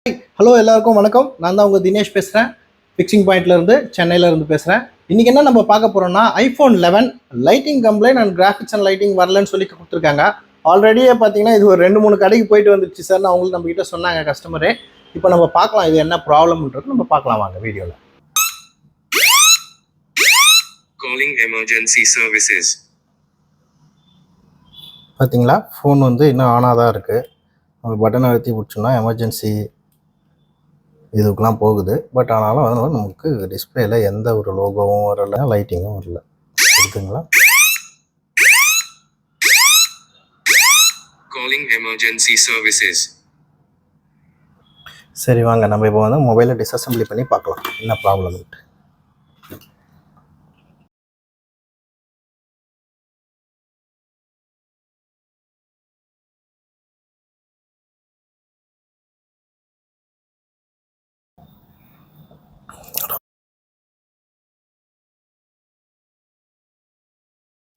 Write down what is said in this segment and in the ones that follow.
Hello எல்லாருக்கும் வணக்கம். நான் தான் உங்கள் தினேஷ் பேசுகிறேன். ஃபிக்ஸிங் பாயிண்ட்லேருந்து சென்னையிலேருந்து பேசுகிறேன். இன்றைக்கி என்ன நம்ம பார்க்க போகிறோம்னா iPhone 11 lighting complaint and graphics and lighting வரலன்னு சொல்லி கொடுத்துருக்காங்க. ஆல்ரெடியே பார்த்தீங்கன்னா இது ஒரு 2-3 கடைக்கு போயிட்டு வந்துருச்சு சார் அவங்களுக்கு நம்மகிட்ட சொன்னாங்க கஸ்டமரே. இப்போ நம்ம பார்க்கலாம் இது என்ன ப்ராப்ளம்ன்றது நம்ம பார்க்கலாம் வாங்க வீடியோவில். Calling emergency services. பார்த்தீங்களா ஃபோன் வந்து இன்னும் ஆனாக தான் இருக்குது. நம்ம பட்டன் அழுத்தி பிடிச்சோம்னா எமர்ஜென்சி இதுக்கெலாம் போகுது. பட் ஆனாலும் வந்து நமக்கு டிஸ்பிளேல எந்த ஒரு லோகோவும் வரல, லைட்டிங்கும் வரல. இருக்குங்களா? Calling emergency services. சரி வாங்க நம்ம இப்போ வந்து மொபைலை டிஸ்அசம்பிளி பண்ணி பார்க்கலாம் என்ன ப்ராப்ளம்.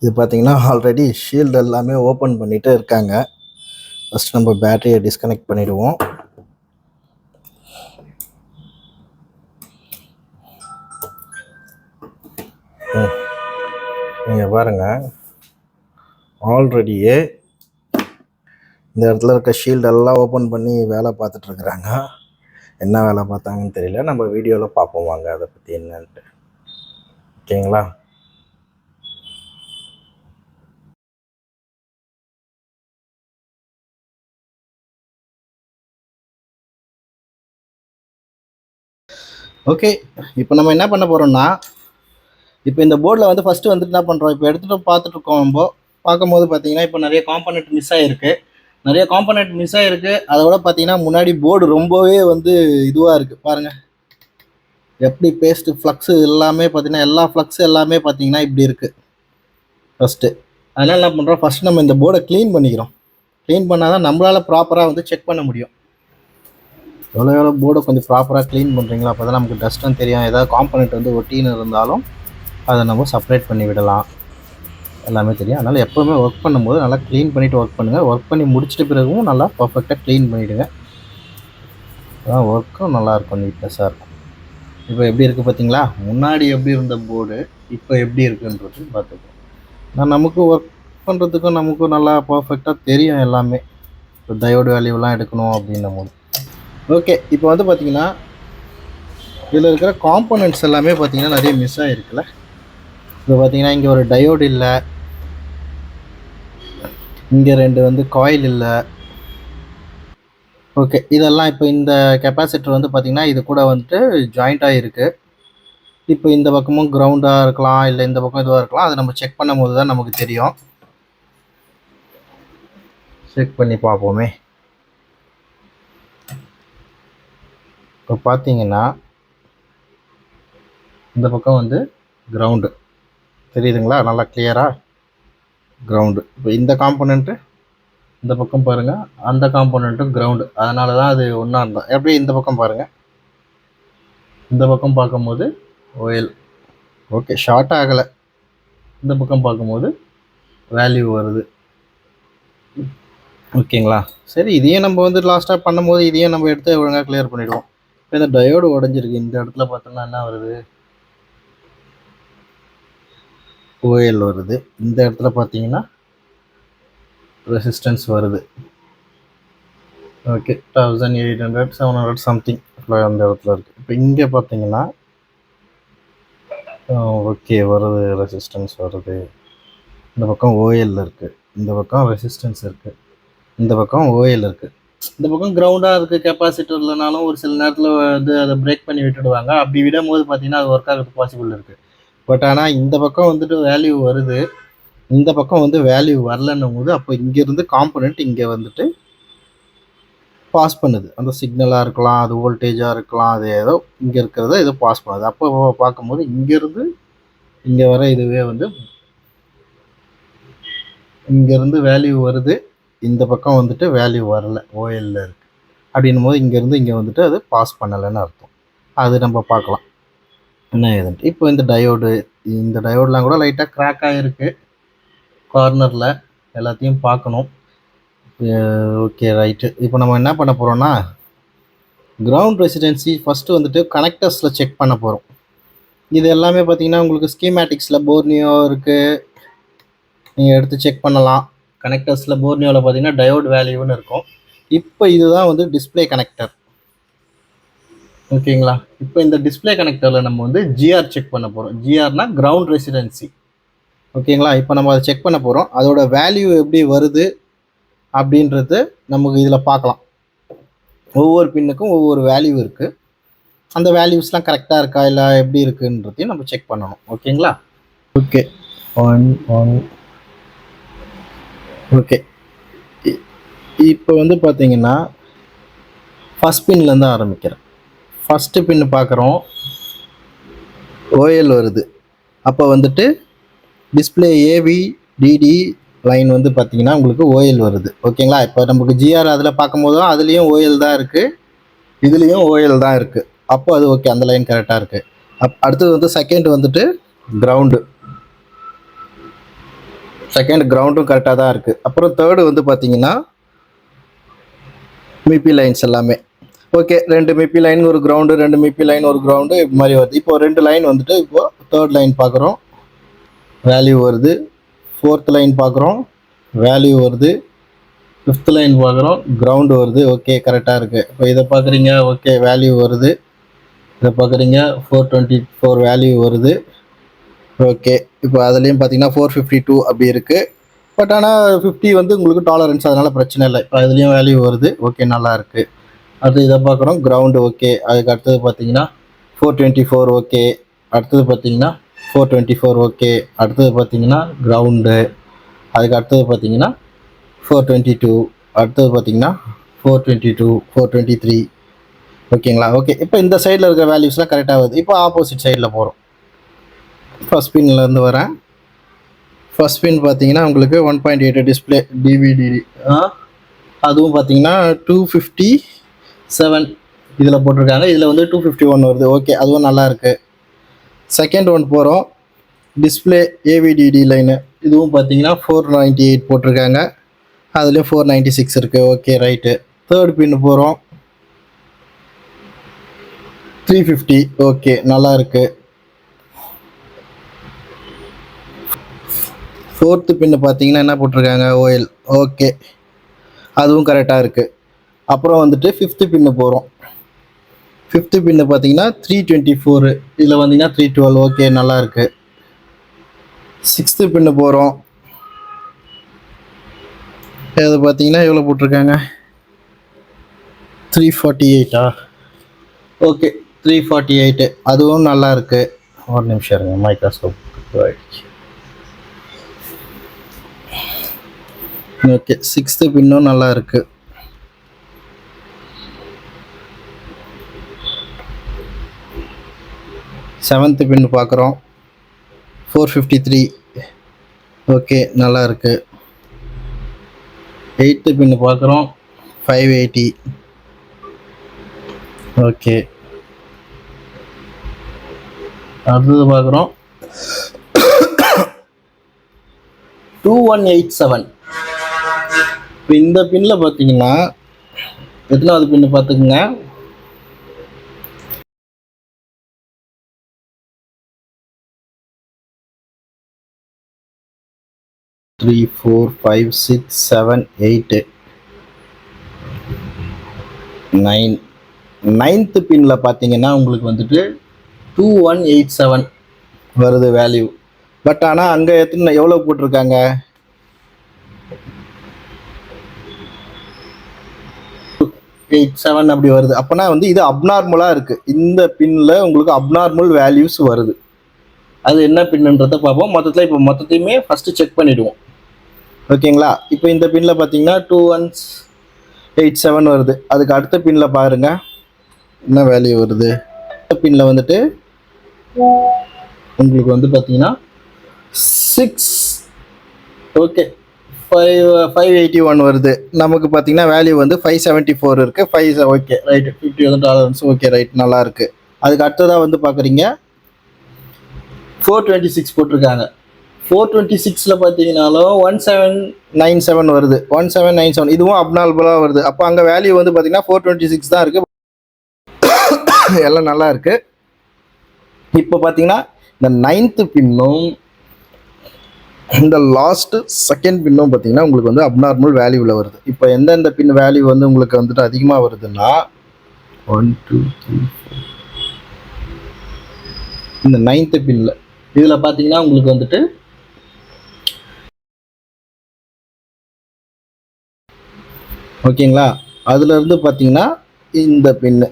இது பார்த்தீங்கன்னா ஆல்ரெடி ஷீல்டு எல்லாமே ஓப்பன் பண்ணிகிட்டே இருக்காங்க. ஃபஸ்ட் நம்ம பேட்டரியை டிஸ்கனெக்ட் பண்ணிவிடுவோம். நீங்கள் பாருங்கள் ஆல்ரெடியே இந்த இடத்துல இருக்க ஷீல்டு எல்லாம் ஓப்பன் பண்ணி வேலை பார்த்துட்ருக்குறாங்க. என்ன வேலை பார்த்தாங்கன்னு தெரியல. நம்ம வீடியோவில் பார்ப்போம் வாங்க அதை பற்றி என்னன்ட்டு. ஓகேங்களா? ஓகே, இப்போ நம்ம என்ன பண்ண போகிறோம்னா, இப்போ இந்த போர்டில் வந்து ஃபஸ்ட்டு வந்துட்டு என்ன பண்ணுறோம், இப்போ எடுத்துகிட்டு பார்த்துட்ருக்கோம். நம்ம பார்க்கும்போது பார்த்தீங்கன்னா இப்போ நிறைய காம்பனெண்ட் மிஸ் ஆகிருக்கு. அதோட பார்த்தீங்கன்னா முன்னாடி போர்டு ரொம்பவே வந்து இதுவாக இருக்குது பாருங்கள். எப்படி பேஸ்ட்டு ஃப்ளக்ஸு எல்லாமே பார்த்தீங்கன்னா எல்லா ஃப்ளக்ஸு எல்லாமே பார்த்தீங்கன்னா இப்படி இருக்குது ஃபஸ்ட்டு. அதனால் என்ன பண்ணுறோம், ஃபஸ்ட்டு நம்ம இந்த போர்டை க்ளீன் பண்ணிக்கிறோம். க்ளீன் பண்ணால் தான் நம்மளால் ப்ராப்பராக வந்து செக் பண்ண முடியும். எவ்வளோ போர்டை கொஞ்சம் ப்ராப்பராக க்ளீன் பண்ணுறீங்களோ அப்போ தான் நமக்கு டஸ்ட்டும் தெரியும். ஏதாவது காம்பனெண்ட் வந்து ஒட்டின்னு இருந்தாலும் அதை நம்ம செப்பரேட் பண்ணி விடலாம், எல்லாமே தெரியும். அதனால் எப்போவுமே ஒர்க் பண்ணும்போது நல்லா க்ளீன் பண்ணிவிட்டு ஒர்க் பண்ணுங்கள். ஒர்க் பண்ணி முடிச்சிட்ட பிறகும் நல்லா பர்ஃபெக்டாக க்ளீன் பண்ணிவிடுங்க. அதான் ஒர்க்கும் நல்லாயிருக்கும், நீட்னஸாக இருக்கும். இப்போ எப்படி இருக்குது பார்த்தீங்களா, முன்னாடி எப்படி இருந்த போர்டு இப்போ எப்படி இருக்குன்றது பார்த்துக்கோங்க. நான் நமக்கு ஒர்க் பண்ணுறதுக்கும் நமக்கும் நல்லா பர்ஃபெக்டாக தெரியும் எல்லாமே. இப்போ டயோடு வேல்யூலாம் எடுக்கணும் அப்படின்னும் போது ஓகே. இப்போ வந்து பார்த்தீங்கன்னா இதில் இருக்கிற காம்போனன்ட்ஸ் எல்லாமே பார்த்தீங்கன்னா நிறைய மிஸ் ஆகிருக்குல்ல. இப்போ பார்த்தீங்கன்னா இங்கே ஒரு டயோடு இல்லை, இங்கே 2 வந்து காயில் இல்லை. ஓகே, இதெல்லாம் இப்போ இந்த கெப்பாசிட்டர் வந்து பார்த்திங்கன்னா இது கூட வந்துட்டு ஜாயிண்ட்டாக இருக்குது. இப்போ இந்த பக்கமும் கிரவுண்டாக இருக்கலாம், இல்லை இந்த பக்கம் இதுவாக இருக்கலாம். அதை நம்ம செக் பண்ணும் போது தான் நமக்கு தெரியும். செக் பண்ணி பார்ப்போமே. இப்போ பார்த்தீங்கன்னா இந்த பக்கம் வந்து கிரவுண்டு தெரியுதுங்களா, நல்லா கிளியராக கிரவுண்டு. இப்போ இந்த காம்போனண்ட்டு இந்த பக்கம் பாருங்கள், அந்த காம்போனண்ட்டும் கிரவுண்டு. அதனால தான் அது ஒன்றா இருந்தால் எப்படி இந்த பக்கம் பாருங்கள், இந்த பக்கம் பார்க்கும்போது ஓஎல் ஓகே ஷார்ட் ஆகலை, இந்த பக்கம் பார்க்கும்போது வேல்யூ வருது. ஓகேங்களா? சரி, இதையும் நம்ம வந்து லாஸ்ட்டாக பண்ணும்போது இதையும் நம்ம எடுத்து ஒழுங்காக கிளியர் பண்ணிவிடுவோம். இப்போ இந்த டயோடு உடஞ்சிருக்கு, இந்த இடத்துல பார்த்தோம்னா என்ன வருது, ஓஎல் வருது. இந்த இடத்துல பார்த்தீங்கன்னா ரெசிஸ்டன்ஸ் வருது. ஓகே, 1800 700 சம்திங் அந்த இடத்துல இருக்குது. இப்போ இங்கே பார்த்தீங்கன்னா ஓகே வருது, ரெசிஸ்டன்ஸ் வருது. இந்த பக்கம் ஓஎல் இருக்குது, இந்த பக்கம் ரெசிஸ்டன்ஸ் இருக்குது, இந்த பக்கம் ஓஎல் இருக்குது. இந்த பக்கம் கிரவுண்டாக இருக்குது. கெப்பாசிட்டர் இல்லைனாலும் ஒரு சில நேரத்தில் வந்து அதை பிரேக் பண்ணி விட்டுடுவாங்க. அப்படி விடும் போது பார்த்தீங்கன்னா அது ஒர்க் ஆகிறது பாசிபிள் இருக்குது. பட் ஆனால் இந்த பக்கம் வந்துட்டு வேல்யூ வருது, இந்த பக்கம் வந்து வேல்யூ வரலன்னும் போது அப்போ இங்கேருந்து காம்பனண்ட் இங்கே வந்துட்டு பாஸ் பண்ணுது. அந்த சிக்னலாக இருக்கலாம், அது வோல்டேஜாக இருக்கலாம், அது ஏதோ இங்கே இருக்கிறத ஏதோ பாஸ் பண்ணுது. அப்போ பார்க்கும்போது இங்கேருந்து இங்கே வர இதுவே வந்து இங்கேருந்து வேல்யூ வருது, இந்த பக்கம் வந்துட்டு வேல்யூ வரல, ஓஎல்ல இருக்குது. அப்படின்னும் போது இங்கேருந்து இங்கே வந்துட்டு அது பாஸ் பண்ணலைன்னு அர்த்தம். அது நம்ம பார்க்கலாம் என்ன ஏதுன்ட்டு. இப்போ இந்த டயோடெலாம் கூட லைட்டாக கிராக் ஆகிருக்கு கார்னரில், எல்லாத்தையும் பார்க்கணும். Okay right. இப்போ நம்ம என்ன பண்ண போகிறோன்னா, கிரவுண்ட் ரெசிடென்சி ஃபஸ்ட்டு வந்துட்டு கனெக்டர்ஸில் செக் பண்ண போகிறோம். இது எல்லாமே பார்த்தீங்கன்னா உங்களுக்கு ஸ்கீமேட்டிக்ஸில் போர்னியோ இருக்குது, நீங்கள் எடுத்து செக் பண்ணலாம். கனெக்டர்ஸில் போர்னியோவில் பார்த்தீங்கன்னா டயோட் வேல்யூன்னு இருக்கும். இப்போ இதுதான் வந்து டிஸ்பிளே கனெக்டர். ஓகேங்களா? இப்போ இந்த டிஸ்பிளே கனெக்டரில் நம்ம வந்து ஜிஆர் செக் பண்ண போகிறோம். ஜிஆர்னா கிரவுண்ட் ரெசிடென்சி. ஓகேங்களா? இப்போ நம்ம அதை செக் பண்ண போகிறோம். அதோட வேல்யூ எப்படி வருது அப்படின்றது நமக்கு இதில் பார்க்கலாம். ஒவ்வொரு பின்னுக்கும் ஒவ்வொரு வேல்யூ இருக்குது. அந்த வேல்யூஸ்லாம் கரெக்டாக இருக்கா இல்லை எப்படி இருக்குன்றதையும் நம்ம செக் பண்ணணும். ஓகேங்களா? Okay, okay. இப்போ வந்து பார்த்தீங்கன்னா ஃபஸ்ட் பின்லேருந்து ஆரம்பிக்கிறேன். ஃபஸ்ட்டு பின்னு பார்க்குறோம், ஓஎல் வருது. அப்போ வந்துட்டு டிஸ்பிளே ஏவிடிடி லைன் வந்து பார்த்தீங்கன்னா உங்களுக்கு ஓஎல் வருது. ஓகேங்களா? இப்போ நமக்கு ஜிஆர் அதில் பார்க்கும்போதும் அதுலேயும் ஓஎல் தான் இருக்குது, இதுலேயும் ஓஎல் தான் இருக்குது. அப்போ அது ஓகே, அந்த லைன் கரெக்டாக இருக்குது. அடுத்தது வந்து செகண்ட் வந்துட்டு கிரவுண்டு. செகண்ட் கிரவுண்டும் கரெக்டாக தான் இருக்குது. அப்புறம் தேர்டு வந்து பார்த்தீங்கன்னா மிபி லைன்ஸ் எல்லாமே ஓகே. 2 மிபி லைன் ஒரு கிரவுண்டு, 2 மிபி லைன் ஒரு கிரவுண்டு, இது மாதிரி வருது. இப்போ 2 லைன் வந்துட்டு இப்போது தேர்ட் லைன் பார்க்குறோம், வேல்யூ வருது. ஃபோர்த் லைன் பார்க்குறோம், வேல்யூ வருது. ஃபிஃப்த் லைன் பார்க்குறோம், கிரவுண்டு வருது. ஓகே, கரெக்டாக இருக்குது. இப்போ இதை பார்க்குறீங்க, ஓகே, வேல்யூ வருது. இதை பார்க்குறீங்க, 424 வேல்யூ வருது. ஓகே, இப்போ அதுலேயும் பார்த்தீங்கன்னா 452 அப்படி இருக்குது. பட் ஆனால் 50 வந்து உங்களுக்கு டாலரன்ஸ், அதனால் பிரச்சனை இல்லை. இப்போ அதுலேயும் வேல்யூ வருது. ஓகே, நல்லா இருக்குது. அடுத்து இதை பார்க்குறோம், கிரவுண்டு. ஓகே, அதுக்கு அடுத்தது பார்த்தீங்கன்னா 424. ஓகே, அடுத்தது பார்த்தீங்கன்னா 424. ஓகே, அடுத்தது பார்த்தீங்கன்னா கிரவுண்டு. அதுக்கு அடுத்தது பார்த்தீங்கன்னா 422. அடுத்தது பார்த்தீங்கன்னா 422, 423. ஓகேங்களா? ஓகே, இப்போ இந்த சைடில் இருக்கிற வேல்யூஸ்லாம் கரெக்டாக வருது. இப்போ ஆப்போசிட் சைடில் போகிறோம். ஃபஸ்ட் பின்லேருந்து வரேன். ஃபஸ்ட் பின் பார்த்தீங்கன்னா உங்களுக்கு 1.8 டிஸ்பிளே டிவிடிடி, அதுவும் பார்த்தீங்கன்னா 257 இதில் போட்டிருக்காங்க. இதில் வந்து 251 வருது. ஓகே, அதுவும் நல்லா இருக்குது. செகண்ட் ஒன் போகிறோம், டிஸ்பிளே ஏவிடிடி லைனு. இதுவும் பார்த்தீங்கன்னா 498 போட்டிருக்காங்க, அதுலேயும் 496 இருக்குது. Okay, right. தேர்ட் பின்னு போகிறோம், 350. ஓகே, நல்லா இருக்குது. ஃபோர்த்து பின்னு பார்த்தீங்கன்னா என்ன போட்டிருக்காங்க, ஓஎல். ஓகே, அதுவும் கரெக்டாக இருக்குது. அப்புறம் வந்துட்டு ஃபிஃப்த்து பின்னு போகிறோம். ஃபிஃப்த்து பின்னு பார்த்தீங்கன்னா 324, இதில் வந்தீங்கன்னா 312. ஓகே, நல்லா இருக்குது. சிக்ஸ்த்து பின்னு போகிறோம். அது பார்த்தீங்கன்னா எவ்வளோ போட்டிருக்காங்க, 348. ஓகே, 348, அதுவும் நல்லா இருக்குது. ஒரு நிமிஷம் இருங்க, மைக்ரோஸ்கோப் ஆயிடுச்சு. ஓகே, சிக்ஸ்த்து பின்னும் நல்லா இருக்குது. செவன்த்து பின் பார்க்குறோம், 453. ஓகே, நல்லா இருக்குது. எயித்து பின்னு பார்க்குறோம், 580. ஓகே, அடுத்தது பார்க்குறோம் 2187. இப்போ இந்த பின்னில் பார்த்தீங்கன்னா எத்தனாவது பின்னு பார்த்துக்குங்க, 3, 4, 5, 6, 7, 8, 9. 9th பின்னில் பார்த்தீங்கன்னா உங்களுக்கு வந்துட்டு 2187 வருது வேல்யூ. பட் ஆனால் அங்கே எவ்வளோ போட்டிருக்காங்க, 87 அப்படி வருது. அப்போனா வந்து இது அப்நார்மலாக இருக்குது. இந்த பின்னில் உங்களுக்கு அப்நார்மல் வேல்யூஸ் வருது. அது என்ன பின்னுன்றதை பார்ப்போம். மொத்தத்தில் இப்போ மொத்தத்தையுமே ஃபஸ்ட்டு செக் பண்ணிவிடுவோம். ஓகேங்களா? இப்போ இந்த பின்னில் பார்த்தீங்கன்னா 2187 வருது. அதுக்கு அடுத்த பின்னில் பாருங்கள் என்ன வேல்யூ வருது. அடுத்த பின்னில் வந்துட்டு உங்களுக்கு வந்து பார்த்தீங்கன்னா 6, ஓகே, 581 வருது. நமக்கு பார்த்தீங்கன்னா வேல்யூ வந்து 574 இருக்குது. 5, ஓகே, ரைட்டு. 50 வந்து டாலரன்ஸ். ஓகே, ரைட், நல்லா இருக்குது. அதுக்கு அடுத்ததாக வந்து பார்க்குறீங்க 426 போட்டிருக்காங்க. 426ல் பார்த்தீங்கன்னாலும் 1797 வருது. 1797 இதுவும் அப்நார்மலாக வருது. அப்போ அங்கே வேல்யூ வந்து பார்த்தீங்கன்னா 426 தான் இருக்குது. எல்லாம் நல்லா இருக்குது. இப்போ பார்த்தீங்கன்னா இந்த 9th பின்னும் இந்த லாஸ்ட்டு செகண்ட் பின்னும் பார்த்தீங்கன்னா உங்களுக்கு வந்து அப்நார்மல் வேல்யூவில் வருது. இப்போ எந்தெந்த பின் வேல்யூ வந்து உங்களுக்கு வந்துட்டு அதிகமாக வருதுன்னா 1 2 3 இந்த 9th பின்னில் இதில் பார்த்தீங்கன்னா உங்களுக்கு வந்துட்டு ஓகேங்களா, அதுலேருந்து பார்த்தீங்கன்னா இந்த பின்னு.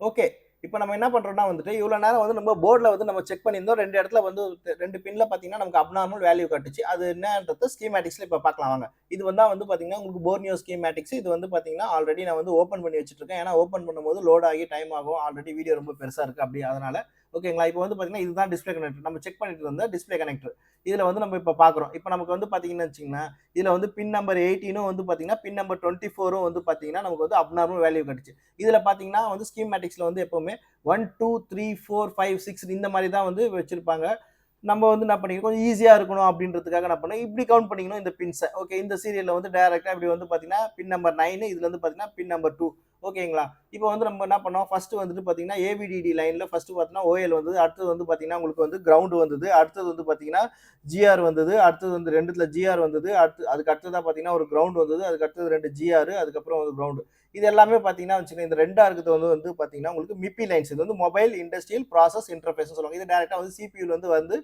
ஓகே, இப்போ நம்ம என்ன பண்ணுறோம்னா வந்துட்டு இவ்வளோ நேரம் வந்து நம்ம போர்டில் வந்து நம்ம செக் பண்ணியிருந்தோம். 2 இடத்துல வந்து 2 பின்னில் பார்த்தீங்கன்னா நமக்கு அப்நார்மல் வேல்யூ காட்டுச்சு. அது என்னன்றது ஸ்கீமேட்டிக்ஸில் இப்போ பார்க்கலாம் வாங்க. இது வந்து பார்த்தீங்கன்னா உங்களுக்கு போர்னியோ ஸ்கீமேட்டிக்ஸ். இது வந்து பார்த்தீங்கன்னா ஆல்ரெடி நான் வந்து ஓப்பன் பண்ணி வச்சுருக்கேன். ஏன்னா ஓப்பன் பண்ணும்போது லோட் ஆகி டைம் ஆகும். ஆல்ரெடி வீடியோ ரொம்ப பெருசாக இருக்குது அப்படி அதனால். ஓகேங்களா, இப்போ வந்து பார்த்தீங்கன்னா இதுதான் டிஸ்பிளே கனெக்டர். நம்ம செக் பண்ணிட்டு இருந்த டிஸ்பிளே கனெக்டர். இதில் வந்து நம்ம இப்போ பார்க்குறோம். இப்போ நமக்கு வந்து பார்த்தீங்கன்னு வச்சிங்கன்னா இதில் வந்து பின் நம்பர் 18 வந்து பார்த்தீங்கன்னா பின் நம்பர் 24 வந்து பார்த்தீங்கன்னா நமக்கு வந்து அப்நார்மல் வேல்யூ காட்டுச்சு. இதில் பார்த்தீங்கன்னா வந்து ஸ்கீமேட்டிக்ஸில் வந்து எப்போவுமே 1 2 3 4 5 6 இந்த மாதிரி தான் வந்து வச்சிருப்பாங்க. நம்ம வந்து என்ன பண்ணிக்கணும், கொஞ்சம் ஈஸியாக இருக்கணும் அப்படின்றதுக்காக என்ன பண்ணோம், இப்படி கவுண்ட் பண்ணிக்கணும் இந்த பின்ஸை. ஓகே, இந்த சீரியலில் வந்து டைரெக்டாக இப்படி வந்து பார்த்தீங்கன்னா பின் நம்பர் 9, இதில் வந்து பார்த்தீங்கன்னா பின் நம்பர் 2. ஓகேங்களா, இப்போ வந்து நம்ம என்ன பண்ணோம், ஃபர்ஸ்ட் வந்துட்டு பார்த்தீங்கன்னா ஏபிடிடி லைனில் ஃபர்ஸ்ட் பார்த்தீங்கன்னா ஓஎல் வந்தது. அடுத்தது வந்து பார்த்தீங்கன்னா உங்களுக்கு வந்து கிரவுண்டு வந்தது. அடுத்தது வந்து பார்த்தீங்கன்னா ஜிஆர் வந்தது. அடுத்தது வந்து 2த்துல ஜிஆர் வந்தது. அதுக்கு அடுத்ததாக பார்த்தீங்கன்னா ஒரு கிரவுண்ட் வந்தது. அதுக்கு அடுத்தது 2 ஜிஆர், அதுக்கப்புறம் வந்து கிரவுண்டு. இது எல்லாமே பார்த்தீங்கன்னா வச்சுக்கோங்க, இந்த 2 இருக்கிறது வந்து பார்த்தீங்கன்னா உங்களுக்கு மிப்பி லைன்ஸ். இது வந்து மொபைல் இண்டஸ்ட்ரியல் ப்ராசஸ் இன்டர்ஃபேஸ் சொல்லுவாங்க. இது டேரெக்டாக வந்து சிபியூல வந்து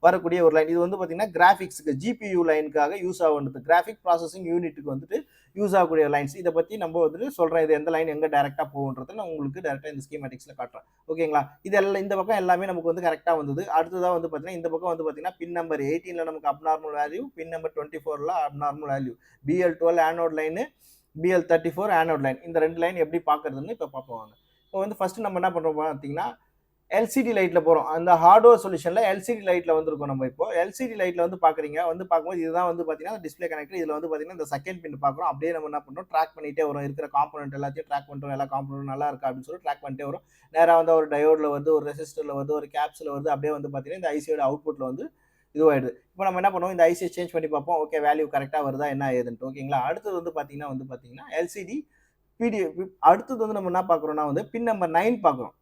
வரக்கூடிய ஒரு லைன். இது வந்து பார்த்தீங்கன்னா கிராஃபிக்ஸுக்கு ஜிபியூ லைனுக்காக யூஸ் ஆகுது. கிராஃபிக் ப்ராசஸிங் யூனிட்டுக்கு வந்துட்டு யூஸ் ஆகக்கூடிய லைன்ஸ். இதை பற்றி நம்ம வந்துட்டு சொல்கிறேன், இது எந்த லைன் எங்கே டேரெக்டாக போகுன்றது நான் உங்களுக்கு டேரெக்டாக இந்த ஸ்கீமேட்டிக்ஸில் காட்டுறேன். ஓகேங்களா, இது எல்லாம் இந்த பக்கம் எல்லாமே நமக்கு வந்து கரெக்டாக வந்தது. அடுத்ததாக வந்து பார்த்தீங்கன்னா இந்த பக்கம் வந்து பார்த்தீங்கன்னா பின் நம்பர் 18ல் நமக்கு அப்நார்மல் வேல்யூ, பின் நம்பர் 24ல் abnormal value, BL12 anode line, BL34 anode line. இந்த 2 லைன் எப்படி பார்க்குறதுன்னு இப்போ பார்ப்போம். இப்போ வந்து ஃபஸ்ட்டு நம்ம என்ன பண்ணுறோம் பார்த்தீங்கன்னா எல்சிடி லைட்டில் போகிறோம். அந்த ஹார்ட்வேர் சொல்யூஷனில் எல்சிடி லைட்டில் வந்துருக்கோம். நம்ம இப்போ எல்சிடி லைட்டில் வந்து பார்க்குறீங்க, வந்து பார்க்கும்போது இதுதான் வந்து பார்த்தீங்கன்னா டிஸ்பிளே கனெக்டர். இதில் வந்து பார்த்தீங்கன்னா இந்த செகண்ட் பின் பார்க்குறோம். அப்படியே நம்ம என்ன பண்ணுறோம், ட்ராக் பண்ணிகிட்டே வரும். இருக்கிற காம்பனண்ட் எல்லாத்தையும் ட்ராக் பண்ணுறோம். எல்லா காம்பனண்ட் நல்லா இருக்கா அப்படின்னு சொல்லி ட்ராக் பண்ணிட்டே வரும். நேராக வந்து ஒரு டயோடில் வருது, ஒரு ரெசிஸ்டரில் வருது, ஒரு கேப்ஸில் வருது. அப்படியே வந்து பார்த்தீங்கன்னா இந்த ஐசியோட அவுட்புட்டில் வந்து இதுவாகிடுது. இப்போ நம்ம என்ன பண்ணுவோம், இந்த ஐசியை சேஞ்ச் பண்ணி பார்ப்போம். ஓகே, வேல்யூ கரெக்டாக வருதா என்ன ஏதுன்ட்டு. ஓகேங்களா, அடுத்தது வந்து பார்த்தீங்கன்னா எல்சிடி பிடிஎஃப். அடுத்தது வந்து நம்ம என்ன பார்க்குறோம்னா வந்து பின் நம்பர் 9 பார்க்குறோம்.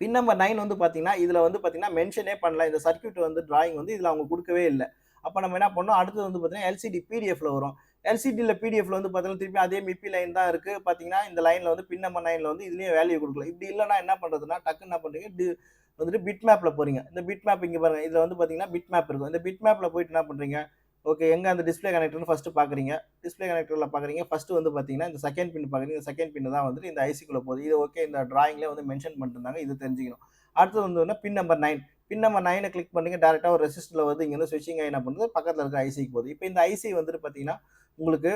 பின் நம்பர் 9 வந்து பார்த்தீங்கன்னா இதில் வந்து பார்த்தீங்கன்னா மென்ஷனே பண்ணல. இந்த சர்க்யூட் வந்து டிராயிங் வந்து இதில் அவங்க கொடுக்கவே இல்லை. அப்போ நம்ம என்ன பண்ணோம், அடுத்தது வந்து பார்த்தீங்கன்னா எல்சிடி பிடிஎஃப்ல வரும். எல்சிடியில் பிடிஎஃப்ல வந்து பார்த்தீங்கன்னா திருப்பி அதே மிப்பி லைன் தான் இருக்குது. பார்த்தீங்கன்னா இந்த லைனில் வந்து பின் நம்பர் 9ல் வந்து இதுலேயும் வேல்யூ கொடுக்கல. இப்படி இல்லைனா என்ன பண்ணுறதுன்னா டக்குன்னு என்ன பண்ணுறீங்க, வந்துட்டு பிட் மேப்பில் போகிறீங்க. இந்த பிட் மேப் இங்கே பாருங்கள், இதில் வந்து பார்த்தீங்கன்னா பிட் மேப் இருக்கும். இந்த பிட் மேப்பில் போயிட்டு என்ன பண்ணுறீங்க, ஓகே எங்கே அந்த டிஸ்பிளே கனெக்டர்னு ஃபஸ்ட்டு பார்க்குறீங்க. டிஸ்பிளே கனெக்டரில் பார்க்குறீங்க. ஃபஸ்ட்டு வந்து பார்த்தீங்கன்னா இந்த செகண்ட் பின் பார்க்குறீங்க. இந்த செகண்ட் பின் தான் வந்துட்டு இந்த ஐசிக்குள்ளே போகுது. இது ஓகே, இந்த டிராயிங்லேயே வந்து மென்ஷன் பண்ணிருந்தாங்க, இது தெரிஞ்சுக்கணும். அடுத்தது வந்து பின் நம்பர் 9. பின் நம்பர் 9 கிளிக் பண்ணீங்க, டேரெக்டாக ஒரு ரெசிஸ்டரில் வந்து இங்கே வந்து ஸ்விட்சிங் என்ன பண்ணுறது, பக்கத்தில் இருக்க ஐசிக்கு போகுது. இப்போ இந்த ஐசி வந்துட்டு பார்த்தீங்கன்னா உங்களுக்கு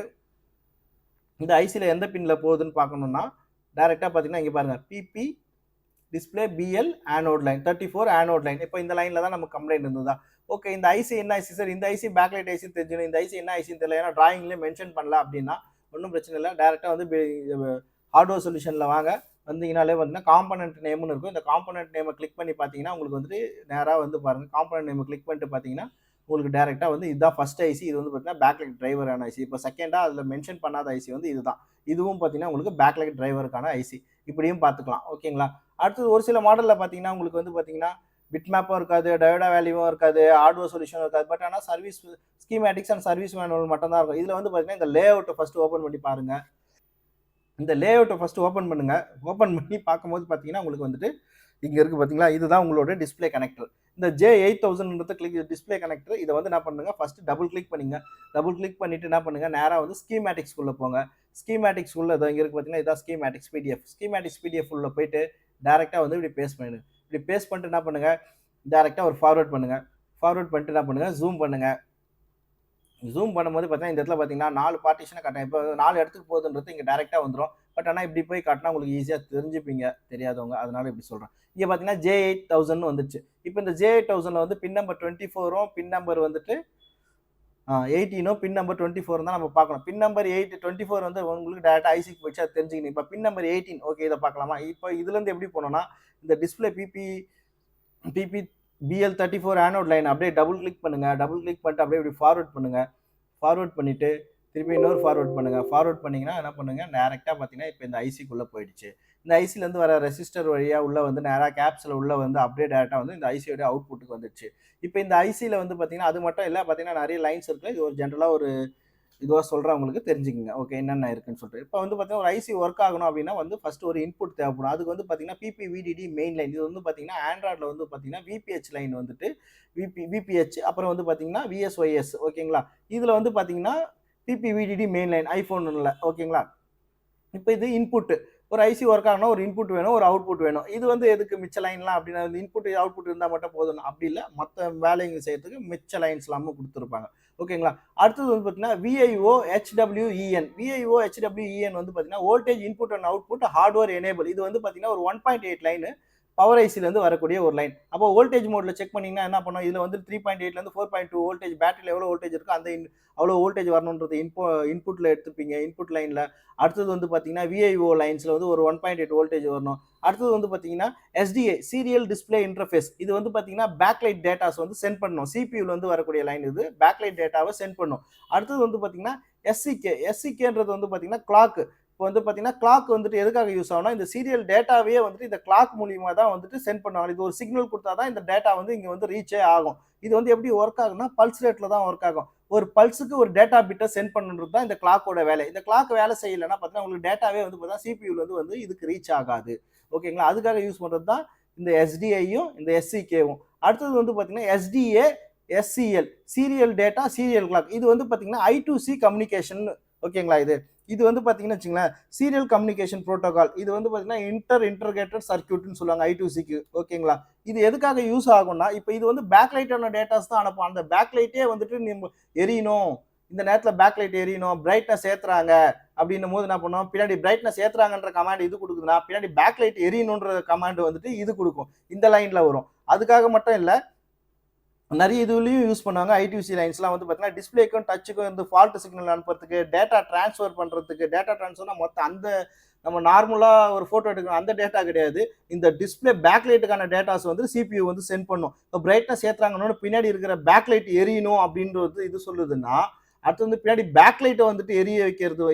இந்த ஐசியில் எந்த பின்னில் போகுதுன்னு பார்க்கணுன்னா டேரெக்டாக பார்த்தீங்கன்னா இங்கே பாருங்கள், BB display BL anode line 34 anode line. இப்போ இந்த லைனில் தான் நமக்கு கம்ப்ளைண்ட் இருந்ததா. ஓகே, இந்த ஐசி என்ன ஐசி சார், இந்த ஐசி பேக்லைட் ஐசி தெரிஞ்சுக்கணும். இந்த ஐசி என்ன ஐசின்னு தெரியல, ஏன்னா டிராயிங்லேயே மென்ஷன் பண்ணல அப்படின்னா ஒன்றும் பிரச்சனை இல்லை. டேரெக்டாக வந்து ஹார்ட்வேர் சொல்யூஷனில் வாங்க, வந்தீங்கனாலே பார்த்தீங்கன்னா காம்பனண்ட் நேம்னு இருக்கும். இந்த காம்பனண்ட் நேமை கிளிக் பண்ணி பார்த்தீங்கன்னா உங்களுக்கு வந்துட்டு நேராக வந்து பாருங்கள், காம்பனண்ட் நேமை கிளிக் பண்ணிட்டு பார்த்தீங்கன்னா உங்களுக்கு டேரெக்டாக வந்து இதுதான் ஃபஸ்ட் ஐசி. இது வந்து பார்த்தீங்கன்னா பேக்லைட் டிரைவரான ஐசி. இப்போ செகண்டாக அதில் மென்ஷன் பண்ணாத ஐசி வந்து இதுதான். இதுவும் பார்த்தீங்கன்னா உங்களுக்கு பேக்லைட் டிரைவருக்கான ஐசி. இப்படியும் பார்த்துக்கலாம். ஓகேங்களா, அடுத்தது ஒரு சில மாடலில் பார்த்தீங்கன்னா உங்களுக்கு வந்து பார்த்தீங்கன்னா பிட் மேப்பும் இருக்காது, டயோடா வேல்யூவும் இருக்காது, ஹார்ட்வேர் சொல்யூஷனும் இருக்காது. பட் ஆனால் service schematics and service manual மட்டும் தான் இருக்கும். இதில் வந்து பார்த்தீங்கன்னா இந்த லே அவுட்டை ஃபஸ்ட்டு ஓப்பன் பண்ணி பாருங்கள். இந்த லே அவுட்டை ஃபஸ்ட்டு ஓப்பன் பண்ணுங்கள். ஓப்பன் பண்ணி பார்க்கும்போது பார்த்தீங்கன்னா உங்களுக்கு வந்துட்டு இங்கே இருக்குது பார்த்தீங்களா, இதுதான் உங்களோட டிஸ்பிளே கனெக்டர். இந்த J8000 கிளிக் டிஸ்பிளே கனெக்டர். இதை வந்து என்ன பண்ணுங்க, ஃபஸ்ட்டு டபுள் கிளிக் பண்ணிங்க. டபுள் கிளிக் பண்ணிவிட்டு என்ன பண்ணுங்கள், நேராக வந்து ஸ்கீமேட்டிக்ஸ்குள்ளே போங்க. ஸ்கீமேட்டிக்ஸ்குள்ளே இதை இங்கே இருக்குது பார்த்தீங்கன்னா, இதான் ஸ்கீமேட்டிக்ஸ் பிடிஎஃப். ஸ்கீமேட்டிக்ஸ் பிடிஎஃப் உள்ள போயிட்டு டேரெக்டாக வந்து இப்படி பேஸ்ட் பண்ணிடுங்க. இப்படி பேஸ்ட் பண்ணிட்டு என்ன பண்ணுங்கள், டேரெக்டாக ஒரு ஃபார்வர்ட் பண்ணுங்கள். ஃபார்வர்ட் பண்ணிட்டு என்ன பண்ணுங்கள், ஜூம் பண்ணுங்கள். ஜூம் பண்ணும்போது பார்த்தீங்கன்னா இந்த இடத்துல பார்த்தீங்கன்னா 4 பார்ட்டிஷனை காட்டுறேன். இப்போ 4 இடத்துக்கு போகுதுன்றது இங்கே டேரெக்டாக வந்துடும். பட் ஆனால் இப்படி போய் காட்டினா உங்களுக்கு ஈஸியாக தெரிஞ்சுப்பீங்க தெரியாதவங்க, அதனால இப்படி சொல்கிறேன். இங்கே பார்த்தீங்கன்னா J8000 வந்துச்சு. இப்போ இந்த J8000 வந்து பின் நம்பர் 24ம் பின் நம்பர் வந்துட்டு 18ம் பின் நம்பர் 24 தான் நம்ம பார்க்கணும். பின் நம்பர் 24 வந்து உங்களுக்கு டேரெக்டாக ஐசிக்கு போயிடுச்சு, அது தெரிஞ்சுக்கணும். இப்போ பின் நம்பர் 18 ஓகே, இதை பார்க்கலாமா. இப்போ இதுலேருந்து எப்படி போனோம்னா இந்த display BB BL34 anode line அப்படியே டபுள் கிளிக் பண்ணுங்கள். டபுள் கிளிக் பண்ணிட்டு அப்படியே இப்படி ஃபார்வர்ட் பண்ணுங்கள். ஃபார்வர்ட் பண்ணிவிட்டு திருப்பி இன்னொரு ஃபார்வர்ட் பண்ணுங்க. ஃபார்வர்ட் பண்ணீங்கன்னா என்ன பண்ணுங்க, டைரக்ட்டா பார்த்தீங்கன்னா, இப்ப இந்த ஐசிக்குள்ள போயிடுச்சு. இந்த ஐசிலேருந்து வர ரெசிஸ்டர் வழியா உள்ள வந்து நேரா கேப்ஸ்ல உள்ள வந்து அப்படியே டைரக்ட்டா வந்து இந்த ஐசியோட அவுட்புட்டுக்கு வந்துருச்சு. இப்ப இந்த ஐசில வந்து பார்த்தீங்கன்னா, அது மட்டும் இல்ல பார்த்தீங்கன்னா, நெறைய லைன்ஸ் இருக்கு. இது ஒரு ஜெனரலா ஒரு இதுவா சொல்றேன் உங்களுக்கு தெரிஞ்சுக்கங்க. ஓகே என்னென்ன இருக்குன்னு சொல்லிட்டு. இப்ப வந்து பார்த்தீங்கன்னா, ஒரு ஐசி ஒர்க் ஆகணும் அப்படின்னா வந்து ஃபர்ஸ்ட் ஒரு இன்புட் தேவைப்படும். அதுக்கு வந்து பார்த்தீங்கன்னா, பிபிவிடிடி மெயின் லைன். இது வந்து பார்த்தீங்கன்னா, ஆண்ட்ராய்டுல வந்து பார்த்தீங்கன்னா, விபிஹெச் லைன் வந்துட்டு விபிஹெச் அப்புறம் வந்து பார்த்தீங்கன்னா, விஎஸ்ஒய்எஸ் ஓகேங்களா? இதுல வந்து பார்த்தீங்கன்னா, பிபிவிடிடி மெயின் லைன் ஐஃபோன்ல ஓகேங்களா? இப்ப இது இன்புட். ஒரு ஐசி ஒர்க் ஆகணும்னா ஒரு இன்புட் வேணும், ஒரு அவுட்புட் வேணும். இது வந்து எதுக்கு மிச்ச லைன்லாம் அப்படின்னா இன்புட், அவுட்புட் இருந்தா மட்டும் போதும். அப்படி இல்ல. மத்த வேலைங்க செய்யறதுக்கு மிச்ச லைன்ஸ் எல்லாமும் குடுத்திருப்பாங்க. ஓகேங்களா? அடுத்தது வந்து பார்த்தீங்கன்னா, விஐஓ ஹெச்டபிள்யூஇஎன். விஐஓ ஹெச்டபிள்யூஇஎன் வந்து பார்த்தீங்கன்னா, voltage input and output hardware enable. இது வந்து பார்த்தீங்கன்னா, ஒரு 1.8 லைன் பவர் ஐசில இருந்து வரக்கூடிய ஒரு லைன். அப்போ வோல்டேஜ் மோட்ல செக் பண்ணீங்கன்னா என்ன பண்ணும்? இதுல வந்து 3.8ல இருந்து 4.2 வோல்டேஜ் பேட்டரியில எவ்வளவு வோல்டேஜ் இருக்கோ அந்த அவ்வளவு வோல்டேஜ் வரணும்ன்றது இன்புட்ல எடுத்துப்பீங்க. இன்புட் லைன்ல. அடுத்தது வந்து பார்த்தீங்கன்னா, விஐஓ லைன்ஸ்ல வந்து ஒரு 1.8 வோல்டேஜ் வரணும். அடுத்தது வந்து பார்த்தீங்கன்னா, எஸ்டிஏ சீரியல் டிஸ்ப்ளே இன்டர்ஃபேஸ். இது வந்து பார்த்தீங்கன்னா, பேக்லைட் டேட்டாஸ் வந்து சென்ட் பண்ணணும். சிபியூல இருந்து வரக்கூடிய லைன் இது. பேக்லைட் டேட்டாவை சென்ட் பண்ணும். அடுத்தது வந்து பார்த்தீங்கன்னா, எஸ்சிகே. எஸ்சிகேன்றது வந்து பார்த்தீங்கன்னா, கிளாக். இப்போ வந்து பார்த்தீங்கன்னா, கிளாக் வந்துட்டு எதுக்காக யூஸ் ஆகும்னா, இந்த சீரியல் டேட்டாவே வந்துட்டு இந்த கிளாக் மூலியமா தான் வந்துட்டு சென்ட் பண்ணுவாங்க. இது ஒரு சிக்னல் குடுத்தா தான் இந்த டேட்டா வந்து இங்க வந்து ரீச்சே ஆகும். இது வந்து எப்படி ஒர்க் ஆகும்னா, பல்ஸ் ரேட்ல தான் ஒர்க் ஆகும். ஒரு பல்ஸுக்கு ஒரு டேட்டா பிட்ட சென்ட் பண்ணணுன்றது தான் இந்த கிளாக்கோட வேலை. இந்த கிளாக் வேலை செய்யலைன்னா பார்த்தீங்கன்னா, உங்களுக்கு டேட்டாவே வந்து பார்த்தீங்கன்னா, சிபியூல இருந்து வந்து இதுக்கு ரீச் ஆகாது. ஓகேங்களா? அதுக்காக யூஸ் பண்றது தான் இந்த எஸ்டிஐயும், இந்த எஸ்சிகேவும். அடுத்தது வந்து பார்த்தீங்கன்னா, SDA, SCL serial data, serial clock. இது வந்து பார்த்தீங்கன்னா, I2C கம்யூனிகேஷன் ஓகேங்களா இது. இது வந்து பார்த்தீங்கன்னு வச்சுங்களேன், சீரியல் கம்யூனிகேஷன் புரோட்டோகால். இது வந்து பார்த்தீங்கன்னா, இன்டர்கேட்டட் சர்க்யூட்னு சொல்லுவாங்க I2Cக்கு ஓகேங்களா? இது எதுக்காக யூஸ் ஆகும்னா, இப்போ இது வந்து பேக்லைட்டான டேட்டாஸ் தான் அனுப்பும். அந்த பேக்லைட்டே வந்துட்டு நம்ம எரியணும். இந்த நேரத்துல பேக்லைட் எரியணும். பிரைட்னஸ் ஏத்துறாங்க அப்படின்னும் போது என்ன பண்ணும்? பின்னாடி பிரைட்னஸ் ஏத்துறாங்கன்ற கமாண்ட் இது குடுக்குதுன்னா, பின்னாடி பேக்லைட் எரியணும்ன்ற கமாண்ட் வந்துட்டு இது குடுக்கும். இந்த லைன்ல வரும். அதுக்காக மட்டும் இல்ல. நிறைய இதுலயும் யூஸ் பண்ணுவாங்க. I2C லைன்ஸ்லாம் வந்து பார்த்தீங்கன்னா, டிஸ்ப்ளேக்கும் டச்சுக்கும் வந்து ஃபால்ட் சிக்னல் அனுப்புறதுக்கு, டேட்டா டிரான்ஸ்ஃபர் பண்றதுக்கு. டேட்டா டிரான்ஸ்ஃபர்னா மொத்தம் அந்த நம்ம நார்மலா ஒரு ஃபோட்டோ எடுக்கிறோம் அந்த டேட்டா கிடையாது. இந்த டிஸ்ப்ளே பேக்லைட்டுக்கான டேட்டாஸ் வந்து சிபியூ வந்து சென்ட் பண்ணும். இப்போ பிரைட்னஸ் ஏத்துறாங்கன்னு பின்னாடி இருக்கிற பேக்லைட் எரியணும் அப்படின்றது இது சொல்லுதுன்னா, அடுத்து வந்து பின்னாடி பேக்லைட்டை வந்துட்டு எரிய வைக்கிறது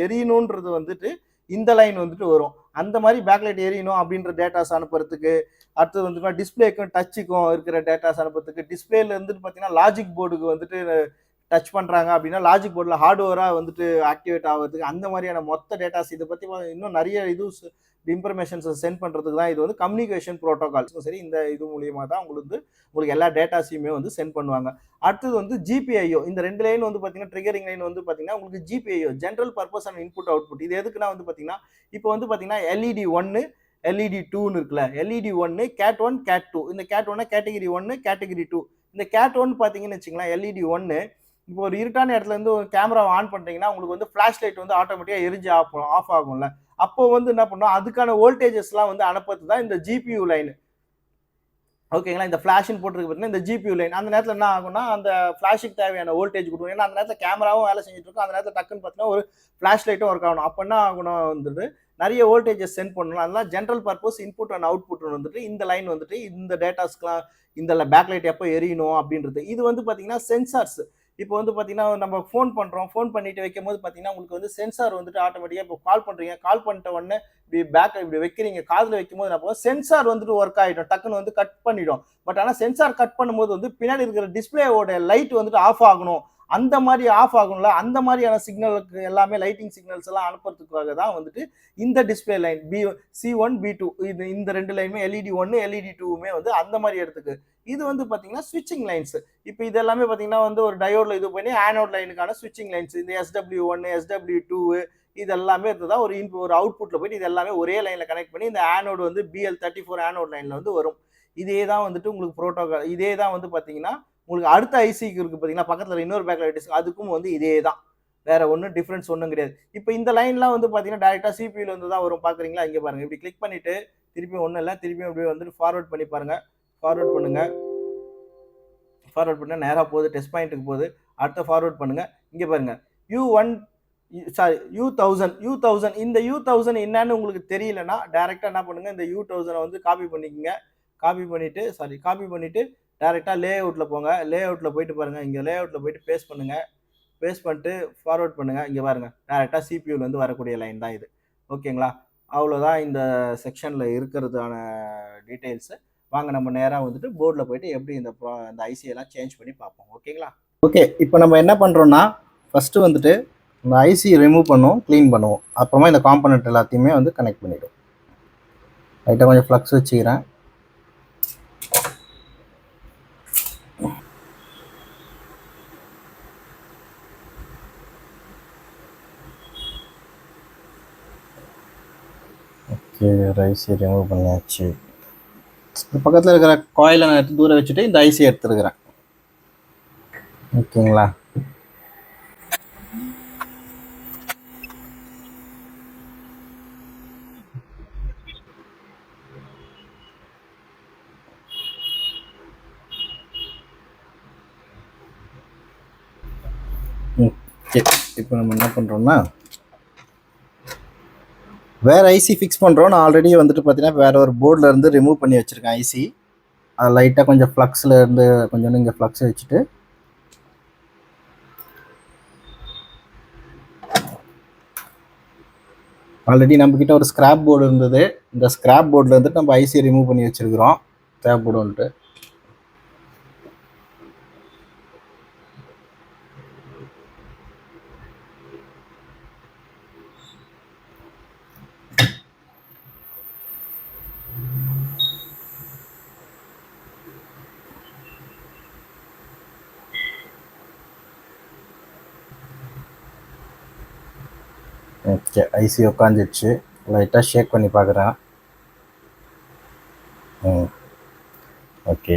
எரியணுன்றது வந்துட்டு இந்த லைன் வந்துட்டு வரும். அந்த மாதிரி பேக்லைட் எரியணும் அப்படின்ற டேட்டாஸ் அனுப்புறதுக்கு. அடுத்தது வந்து டிஸ்பிளேக்கும் டச்சுக்கும் இருக்கிற டேட்டாஸ் அனுப்புறதுக்கு. டிஸ்பிளேல இருந்துட்டு பார்த்தீங்கன்னா, லாஜிக் போர்டுக்கு வந்துட்டு டச் பண்றாங்க அப்படின்னா, லாஜிக் போர்டில் ஹார்ட்வேரா வந்துட்டு ஆக்டிவேட் ஆகிறதுக்கு அந்த மாதிரியான மொத்த டேட்டாஸ் இதை பற்றி இன்னும் நிறைய இது இன்ஃபர்மேஷன்ஸ் சென்ட் பண்றதுக்கு தான் இது வந்து கம்யூனிகேஷன் புரோட்டோகால். சரி இந்த இது மூலியமா தான் உங்களுக்கு எல்லா டேட்டாஸையுமே வந்து சென்ட் பண்ணுவாங்க. அடுத்தது வந்து ஜிபிஐஓ. இந்த ரெண்டு லைன் வந்து பார்த்தீங்கன்னா, ட்ரிகரிங் லைன் வந்து பார்த்தீங்கன்னா, உங்களுக்கு GPIO general purpose and input output. இது எதுக்குன்னா வந்து பார்த்தீங்கன்னா, இப்போ வந்து பார்த்தீங்கன்னா எல்இடி 1 எல்இடி 2ன்னு இருக்குல்ல. LED 1 gate 1 gate 2. இந்த கேட் 1 கேட்டகரி 1 கேட்டகரி 2. இந்த கேட் 1 பார்த்தீங்கன்னு வச்சுங்களேன், எல்இடி 1 இப்போ ஒரு இருட்டான இடத்துல இருந்து ஒரு கேமராவை ஆன் பண்றீங்கன்னா, உங்களுக்கு வந்து ஃபிளாஷ் லைட் வந்து ஆட்டோமேட்டிக்கா எரிஞ்சு ஆஃப் ஆகும்ல. அப்போ வந்து என்ன பண்ணும், அதுக்கான வோல்டேஜஸ்லாம் வந்து அனுப்புறது தான் இந்த ஜிபியூ லைன். ஓகேங்களா? இந்த ஃபிளாஷ்னு போட்டுருக்கு பார்த்தீங்கன்னா, இந்த ஜிபியூ லைன். அந்த நேரத்தில் என்ன ஆகும்னா, அந்த ஃபிளாஷுக்கு தேவையான வோல்டேஜ் கொடுக்கும். ஏன்னா அந்த நேரத்தில் கேமராவும் வேலை செஞ்சுட்டு இருக்கும். அந்த நேரத்தில் டக்குன்னு பார்த்தீங்கன்னா, ஒரு ஃபிளாஷ் லைட்டும் ஒர்க் ஆகணும். அப்போ என்ன ஆகணும் வந்துட்டு, நிறைய வோல்டேஜஸ் சென்ட் பண்ணணும். அதெல்லாம் general purpose input and output வந்துட்டு இந்த லைன் வந்துட்டு இந்த டேட்டாஸ்க்குலாம் இந்த பேக்லைட் எப்போ எரியணும் அப்படின்றது. இது வந்து பார்த்தீங்கன்னா சென்சார்ஸ். இப்போ வந்து பார்த்தீங்கன்னா, நம்ம ஃபோன் பண்ணுறோம். ஃபோன் பண்ணிட்டு வைக்கும்போது பார்த்தீங்கன்னா, உங்களுக்கு வந்து சென்சார் வந்துட்டு ஆட்டோமேட்டிக்காக இப்போ கால் பண்ணுறீங்க. கால் பண்ணிட்ட உடனே இப்படி வைக்கிறீங்க. காதில் வைக்கும்போது என்ன பண்ணும், சென்சார் வந்துட்டு ஒர்க் ஆகிடும். டக்குன்னு வந்து கட் பண்ணிடும். பட் ஆனால் சென்சார் கட் பண்ணும்போது வந்து பின்னாடி இருக்கிற டிஸ்பிளேவோட லைட் வந்துட்டு ஆஃப் ஆகணும். அந்த மாதிரி ஆஃப் ஆகும்ல, அந்த மாதிரியான சிக்னலுக்கு எல்லாமே லைட்டிங் சிக்னல்ஸ் எல்லாம் அனுப்புறதுக்காக தான் வந்துட்டு இந்த டிஸ்பிளே லைன் C1 B2 இந்த ரெண்டு லைனுமே எல்இடி 1 எல்இடி 2மே வந்து அந்த மாதிரி இடத்துக்கு. இது வந்து பார்த்தீங்கன்னா ஸ்விட்சிங் லைன்ஸ். இப்போ இது எல்லாமே பார்த்தீங்கன்னா வந்து ஒரு டயோட்ல இது பண்ணி ஆனோட் லைனுக்கான ஸ்விட்சிங் லைன்ஸ். இந்த SW1 SW2 இது எல்லாமே இருந்ததா ஒரு அவுட்புட்ல போயிட்டு இது எல்லாமே ஒரே லைன்ல கனெக்ட் பண்ணி இந்த ஆனோட் வந்து BL34 ஆனோட் லைன்ல வந்து வரும். இதே தான் வந்துட்டு உங்களுக்கு புரோட்டோகால். இதே தான் வந்து பார்த்தீங்கன்னா, உங்களுக்கு அடுத்த ஐசிக்கு இருக்கு பார்த்தீங்கன்னா, பக்கத்தில் இன்னொரு பேக்லைட் அதுக்கும் வந்து இதே தான். வேற ஒன்றும் டிஃப்ரென்ஸ் ஒன்றும் கிடையாது. இப்போ இந்த லைன்லாம் வந்து பார்த்தீங்கன்னா, டைரெக்டாக சிபியூல இருந்து தான் வரும். பார்க்குறீங்களா? இங்கே பாருங்க. இப்படி கிளிக் பண்ணிட்டு திருப்பி ஒன்றும் இல்லை, திருப்பியும் அப்படியே வந்துட்டு ஃபார்வர்ட் பண்ணி பாருங்க. ஃபார்வர்ட் பண்ணுங்க. ஃபார்வர்ட் பண்ணால் நேராக போகுது, டெஸ்ட் பாயிண்ட்டுக்கு போகுது. அடுத்த ஃபார்வர்ட் பண்ணுங்க. இங்கே பாருங்க U1000 இந்த U1000 என்னன்னு உங்களுக்கு தெரியலன்னா டைரெக்டாக என்ன பண்ணுங்க, இந்த U1000 வந்து காப்பி பண்ணிக்கோங்க. காப்பி பண்ணிட்டு டைரெக்டாக லே அவுட்டில் போங்க. லே அவுட்டில் போயிட்டு பாருங்க. இங்கே லே அவுட்டில் போயிட்டு பேஸ்ட் பண்ணுங்க. பேஸ்ட் பண்ணிட்டு ஃபார்வர்ட் பண்ணுங்கள். இங்கே பாருங்கள், டேரெக்டாக சிபியூலேருந்து வரக்கூடிய லைன் தான் இது. ஓகேங்களா? அவ்வளோதான் இந்த செக்ஷனில் இருக்கிறதான டீட்டெயில்ஸு. வாங்க நம்ம நேராக வந்துட்டு போர்டில் போயிட்டு எப்படி இந்த ஐசியெல்லாம் சேஞ்ச் பண்ணி பார்ப்போம். ஓகேங்களா? ஓகே, இப்போ நம்ம என்ன பண்ணுறோன்னா, ஃபஸ்ட்டு வந்துட்டு இந்த ஐசி ரிமூவ் பண்ணுவோம், க்ளீன் பண்ணுவோம். அப்புறமா இந்த காம்பனண்ட் எல்லாத்தையுமே வந்து கனெக்ட் பண்ணிவிடும். லைட்டாக கொஞ்சம் ஃப்ளக்ஸ் வச்சுக்கிறேன். ஓகே, ஐசி ரிமூவ் பண்ணியாச்சு. பக்கத்தில் இருக்கிற காயிலை நான் எடுத்து தூர வச்சுட்டு இந்த ஐசி எடுத்துருக்கிறேன். ஓகேங்களா? ஓகே, இப்போ நம்ம என்ன பண்ணுறோம்னா, வேறு ஐசி ஃபிக்ஸ் பண்ணுறோம். நான் ஆல்ரெடி வந்துட்டு பார்த்தீங்கன்னா வேறு ஒரு போர்டில் இருந்து ரிமூவ் பண்ணி வச்சுருக்கேன் ஐசி. அது லைட்டாக கொஞ்சம் ஃப்ளக்ஸில் இருந்து கொஞ்சம் இங்கே ஃப்ளக்ஸ் வச்சுட்டு ஆல்ரெடி நம்மக்கிட்ட ஒரு ஸ்க்ராப் போர்டு இருந்தது. இந்த ஸ்க்ராப் போர்டில் வந்துட்டு நம்ம ஐசி ரிமூவ் பண்ணி வச்சுருக்கிறோம் தேவைப்படும்ன்ட்டு. Okay, IC உட்காந்துச்சு. லைட்டாக ஷேக் பண்ணி பார்க்குறேன். ஓகே,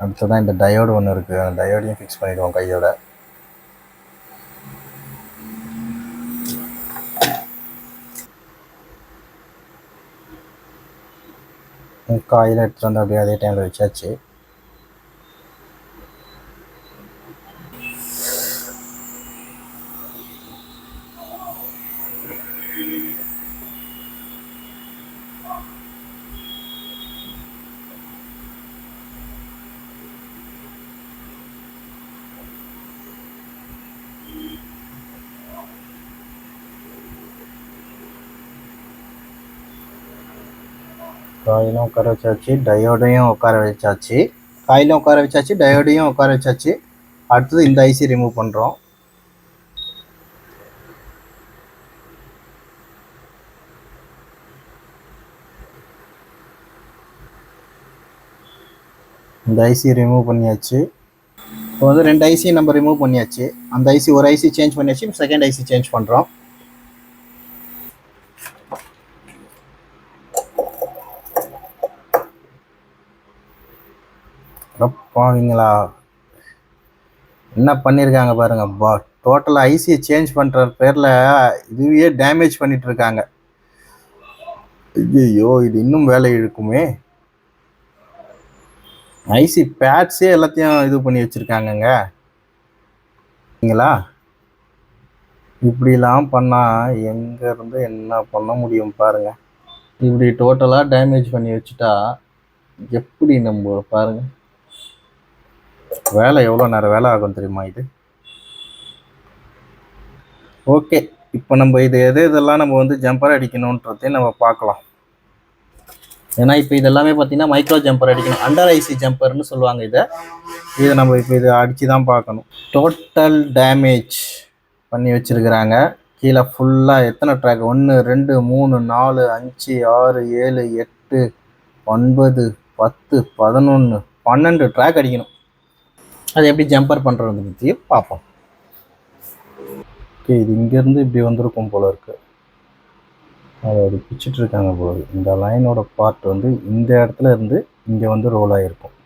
அடுத்ததான் இந்த டயோடு ஒன்று இருக்குது. அந்த டயோடையும் ஃபிக்ஸ் பண்ணிவிடுவோம் கையோட. காயில் எடுத்துகிட்டு வந்து அப்படியே அதே டைமில் வச்சாச்சு. காயிலும் உட்கார வச்சாச்சு, டயோடையும் உட்கார வச்சாச்சு. காயிலும் உட்கார வச்சாச்சு, டயோடையும் உட்கார வச்சாச்சு. அடுத்தது இந்த ஐசி ரிமூவ் பண்ணுறோம். இந்த ஐசி ரிமூவ் பண்ணியாச்சு. இப்போ வந்து 2 ஐசி நம்ம ரிமூவ் பண்ணியாச்சு. அந்த ஐசி ஒரு ஐசி சேஞ்ச் பண்ணியாச்சு, செகண்ட் ஐசி சேஞ்ச் பண்ணுறோம். பாவீங்களா, என்ன பண்ணியிருக்காங்க பாருங்க. டோட்டலாக ஐசியை சேஞ்ச் பண்ணுற பேரில் இதுவே டேமேஜ் பண்ணிட்டு இருக்காங்க. ஐயோ, இது இன்னும் வேலை இழுக்குமே. ஐசி பேட்ஸே எல்லாத்தையும் இது பண்ணி வச்சுருக்காங்கங்க. சரிங்களா? இப்படிலாம் பண்ணால் எங்கேருந்து என்ன பண்ண முடியும் பாருங்கள். இப்படி டோட்டலாக டேமேஜ் பண்ணி வச்சுட்டா எப்படி நம்ம பாருங்கள், வேலை எவ்வளோ நேரம் வேலை ஆகும் தெரியுமா இது? ஓகே, இப்போ நம்ம இதெல்லாம் நம்ம வந்து ஜம்பர் அடிக்கணுன்றதையும் நம்ம பார்க்கலாம். ஏன்னா இப்போ இதெல்லாமே பார்த்தீங்கன்னா மைக்ரோ ஜம்பர் அடிக்கணும். அண்டர் ஐசி ஜம்பர்னு சொல்லுவாங்க இதை நம்ம இப்போ இதை அடித்து தான் பார்க்கணும். டோட்டல் டேமேஜ் பண்ணி வச்சுருக்கிறாங்க. கீழே ஃபுல்லாக எத்தனை ட்ராக், 1 2 3 4 5 6 7 8 9 10 11 12 ட்ராக் அடிக்கணும். அது எப்படி ஜம்பர் பண்ணுறது பற்றியும் பார்ப்போம். ஓகே, இது இங்கேருந்து இப்படி வந்திருக்கும் போல இருக்குது. அதை அப்படி பிச்சுட்டு இருக்காங்க போல. இந்த லைனோட பார்ட் வந்து இந்த இடத்துல இருந்து இங்கே வந்து ரோல் ஆகிருக்கும்.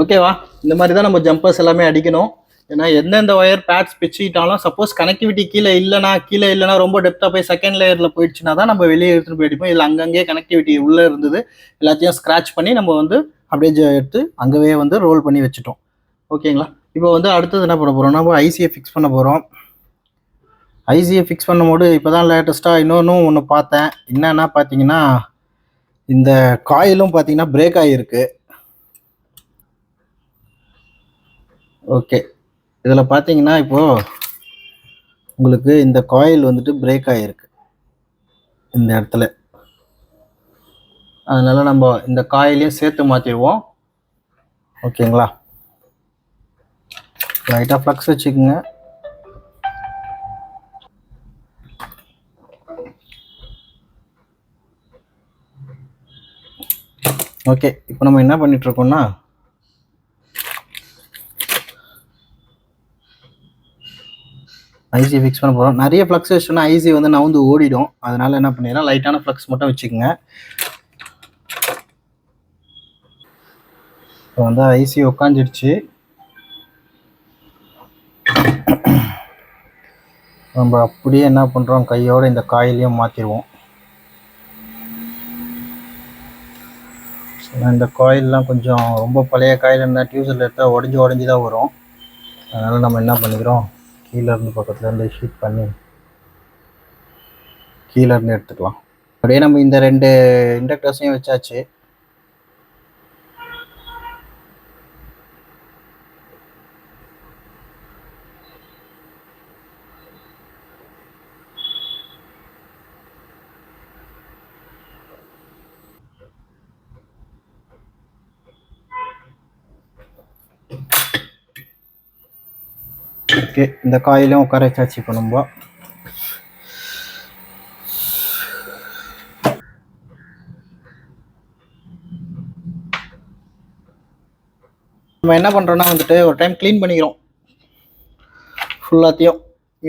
ஓகேவா? இந்த மாதிரி தான் நம்ம ஜம்பர்ஸ் எல்லாமே அடிக்கணும். ஏன்னா எந்தெந்த ஒயர் பேட்ஸ் பிச்சுக்கிட்டாலும் சப்போஸ் கனெக்டிவிட்டி கீழே இல்லைனா ரொம்ப டெப்த்தாக போய் செகண்ட் லேயரில் போயிடுச்சுன்னா தான் நம்ம வெளியே எடுத்துகிட்டு போய் அடிப்போம். இதில் அங்கங்கே கனெக்டிவிட்டி உள்ளே இருந்தது, எல்லாத்தையும் ஸ்க்ராட்ச் பண்ணி நம்ம வந்து அப்படியே எடுத்து அங்கேயே வந்து ரோல் பண்ணி வச்சுட்டோம். ஓகேங்களா? இப்போ வந்து அடுத்தது என்ன பண்ண போகிறோம், நம்ம ஐசியை ஃபிக்ஸ் பண்ண போகிறோம். ஐசியை ஃபிக்ஸ் பண்ணும்போது இப்போ தான் லேட்டஸ்ட்டாக இன்னொன்றும் ஒன்று பார்த்தேன். என்னன்னா பார்த்தீங்கன்னா, இந்த காயிலும் பார்த்தீங்கன்னா பிரேக் ஆகிருக்கு. ஓகே, இதில் பார்த்தீங்கன்னா இப்போது உங்களுக்கு இந்த காயில் வந்துட்டு பிரேக் ஆகிருக்கு இந்த இடத்துல. அதனால நம்ம இந்த காயிலையும் சேர்த்து மாற்றிடுவோம். ஓகேங்களா? லைட்டாக ஃப்ளக்ஸ் வச்சுக்கோங்க. ஓகே, இப்போ நம்ம என்ன பண்ணிகிட்ருக்கோம்னா, ஐசி ஃபிக்ஸ் பண்ண போகிறோம். நிறைய ஃப்ளக்ஸ் வச்சோன்னா ஐசி வந்து நவுந்து ஓடிடும். அதனால் என்ன பண்ணிடுறோம், லைட்டான ஃப்ளக்ஸ் மட்டும் வச்சுக்கோங்க. இப்போ வந்து ஐசி உட்காந்துடுச்சு. நம்ம அப்படியே என்ன பண்ணுறோம், கையோடு இந்த காயிலையும் மாற்றிடுவோம். இந்த காயிலெலாம் கொஞ்சம் ரொம்ப பழைய காயில் இருந்தால் டியூசரில் எடுத்தால் உடஞ்சி தான் வரும். அதனால் நம்ம என்ன பண்ணிக்கிறோம், கீழேருந்து பக்கத்துலேருந்து ஷீட் பண்ணி கீழேருந்து எடுத்துக்கலாம். அப்படியே நம்ம இந்த 2 இண்டக்டர்ஸையும் வச்சாச்சு. ஓகே, இந்த காயிலும் உட்கார வச்சாச்சு. இப்போ நம்ம என்ன பண்ணுறோன்னா வந்துட்டு ஒரு டைம் க்ளீன் பண்ணிக்கிறோம் ஃபுல்லாத்தையும்.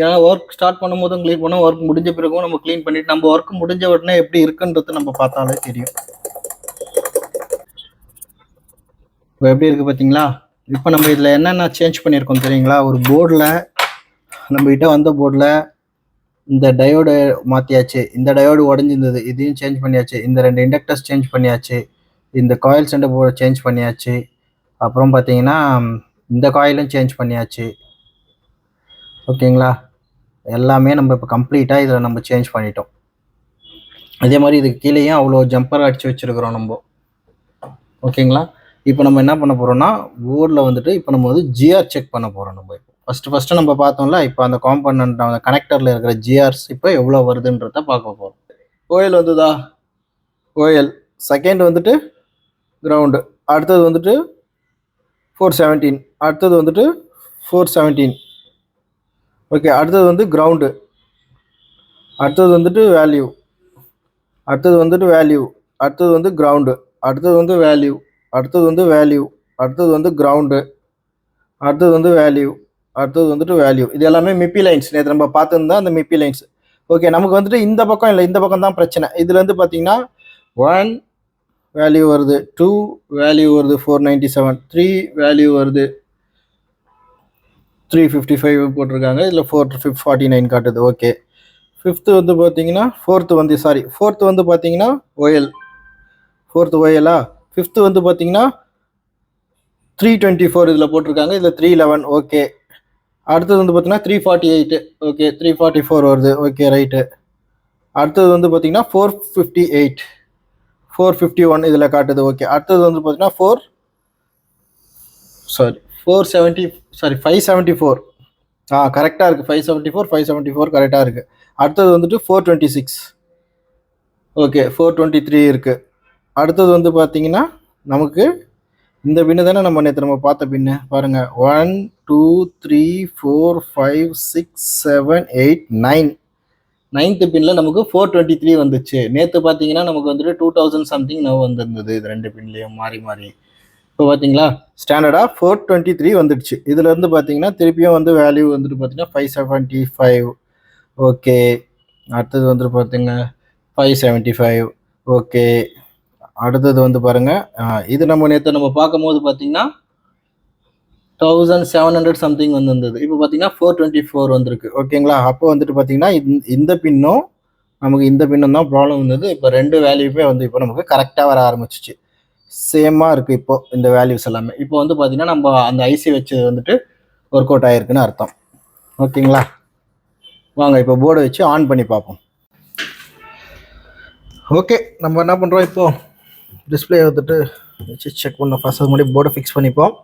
ஏன்னா ஒர்க் ஸ்டார்ட் பண்ணும்போதும் க்ளீன் பண்ணோம், ஒர்க் முடிஞ்ச பிறகும் நம்ம க்ளீன் பண்ணிவிட்டு நம்ம ஒர்க் முடிஞ்ச உடனே எப்படி இருக்குன்றது நம்ம பார்த்தாலே தெரியும். இப்போ எப்படி இருக்குது பார்த்தீங்களா? இப்போ நம்ம இதில் என்னென்ன சேஞ்ச் பண்ணியிருக்கோம் தெரியுங்களா? ஒரு போர்டில், நம்மகிட்ட வந்த போர்டில் இந்த டயோடு மாற்றியாச்சு, இந்த டயோடு உடஞ்சிருந்தது, இதையும் சேஞ்ச் பண்ணியாச்சு, இந்த 2 இண்டக்டர்ஸ் சேஞ்ச் பண்ணியாச்சு, இந்த காயில் சென்டர் சேஞ்ச் பண்ணியாச்சு, அப்புறம் பார்த்தீங்கன்னா இந்த காயிலும் சேஞ்ச் பண்ணியாச்சு. ஓகேங்களா? எல்லாமே நம்ம இப்போ கம்ப்ளீட்டாக இதில் நம்ம சேஞ்ச் பண்ணிட்டோம். அதே மாதிரி இதுக்கு கீழேயும் அவ்வளோ ஜம்பர் அடித்து வச்சுருக்குறோம் நம்ம. ஓகேங்களா? இப்போ நம்ம என்ன பண்ண போகிறோம்னா, போர்டில் வந்துட்டு இப்போ நம்ம வந்து ஜிஆர் செக் பண்ண போகிறோம். நம்ம இப்போ ஃபஸ்ட்டு நம்ம பார்த்தோம்ல, இப்போ அந்த காம்பனண்ட் அந்த கனெக்டரில் இருக்கிற ஜிஆர்ஸ் இப்போ எவ்வளோ வருதுன்றத பார்க்க போகிறோம். ஓஎல் வந்துதா? ஓஎல். செகண்ட் வந்துட்டு கிரவுண்டு. அடுத்தது வந்துட்டு 417. அடுத்தது வந்துட்டு 417. ஓகே, அடுத்தது வந்து கிரவுண்டு. அடுத்தது வந்துட்டு வேல்யூ. அடுத்தது வந்துட்டு வேல்யூ. அடுத்தது வந்து கிரவுண்டு. அடுத்தது வந்து வேல்யூ. அடுத்தது வந்து வேல்யூ. அடுத்தது வந்து கிரவுண்டு. அடுத்தது வந்து வேல்யூ. அடுத்தது வந்துட்டு வேல்யூ. இது எல்லாமே மிப்பி லைன்ஸ். நேற்று நம்ம பார்த்துருந்தா அந்த மிப்பி லைன்ஸ். ஓகே, நமக்கு வந்துட்டு இந்த பக்கம் இல்லை, இந்த பக்கம் தான் பிரச்சனை. இதில் வந்து பார்த்தீங்கன்னா 1 வேல்யூ வருது, 2 வேல்யூ வருது 497, 3 வேல்யூ வருது 355 போட்டிருக்காங்க. இதில் 449 காட்டுது. ஓகே, ஃபிஃப்த்து வந்து பார்த்தீங்கன்னா ஃபோர்த்து வந்து பார்த்தீங்கன்னா ஓஎல். ஃபோர்த்து ஓஎலா? ஃபிஃப்த்து வந்து பார்த்தீங்கன்னா 324 இதில் போட்டிருக்காங்க. இதில் 311. ஓகே, அடுத்தது வந்து பார்த்தீங்கன்னா 348. ஓகே, 344 வருது. Okay, right. அடுத்தது வந்து பார்த்தீங்கன்னா 458, 451 இதில் காட்டுது. ஓகே, அடுத்தது வந்து பார்த்தீங்கன்னா 574. கரெக்டாக இருக்குது. 574 கரெக்டாக இருக்குது. அடுத்தது வந்துட்டு 426. ஓகே, 423 இருக்குது. அடுத்தது வந்து பார்த்தீங்கன்னா நமக்கு இந்த பின்னு தானே நம்ம பார்த்த பின்னு பாருங்கள். 1 2 3 4 5 6 7 8 9. 9th பின்னில் நமக்கு 423 வந்துச்சு. நேற்று பார்த்தீங்கன்னா நமக்கு வந்துட்டு 2000 சம்திங் நவ் வந்துருந்தது. இது 2 பின்லேயும் மாறி மாறி. இப்போ பார்த்தீங்களா, ஸ்டாண்டர்டாக 423 வந்துடுச்சு. இதில் இருந்து பார்த்தீங்கன்னா திருப்பியும் வந்து வேல்யூ வந்துட்டு பார்த்தீங்கன்னா 575. ஓகே, அடுத்தது வந்துட்டு பார்த்தீங்க 575. ஓகே, அடுத்தது வந்து பாருங்கள், இது நம்ம நேற்று பார்க்கும் போது பார்த்தீங்கன்னா 1700 சம்திங் வந்திருந்தது. இப்போ பார்த்தீங்கன்னா 424 வந்திருக்கு. ஓகேங்களா? அப்போ வந்துட்டு பார்த்தீங்கன்னா இந்த பின்னும் நமக்கு இந்த பின்னும் தான் ப்ராப்ளம் இருந்தது. இப்போ ரெண்டு வேல்யூமே வந்து இப்போ நமக்கு கரெக்டாக வர ஆரம்பிச்சிச்சு. சேமாக இருக்குது இப்போ இந்த வேல்யூஸ் எல்லாமே. இப்போ வந்து பார்த்தீங்கன்னா நம்ம அந்த ஐசி வச்சு வந்துட்டு ஒர்க் அவுட் ஆகிருக்குன்னு அர்த்தம். ஓகேங்களா? வாங்க இப்போ போர்டை வச்சு ஆன் பண்ணி பார்ப்போம். ஓகே, நம்ம என்ன பண்ணுறோம் இப்போது டிஸ்பிளே வந்துட்டு வச்சு செக் பண்ணோம். ஃபர்ஸ்ட் அது முன்னாடி போர்டை ஃபிக்ஸ் பண்ணிப்போம்.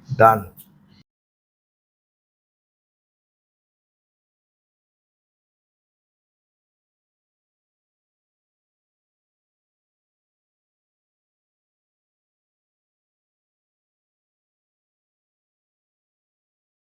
டன்.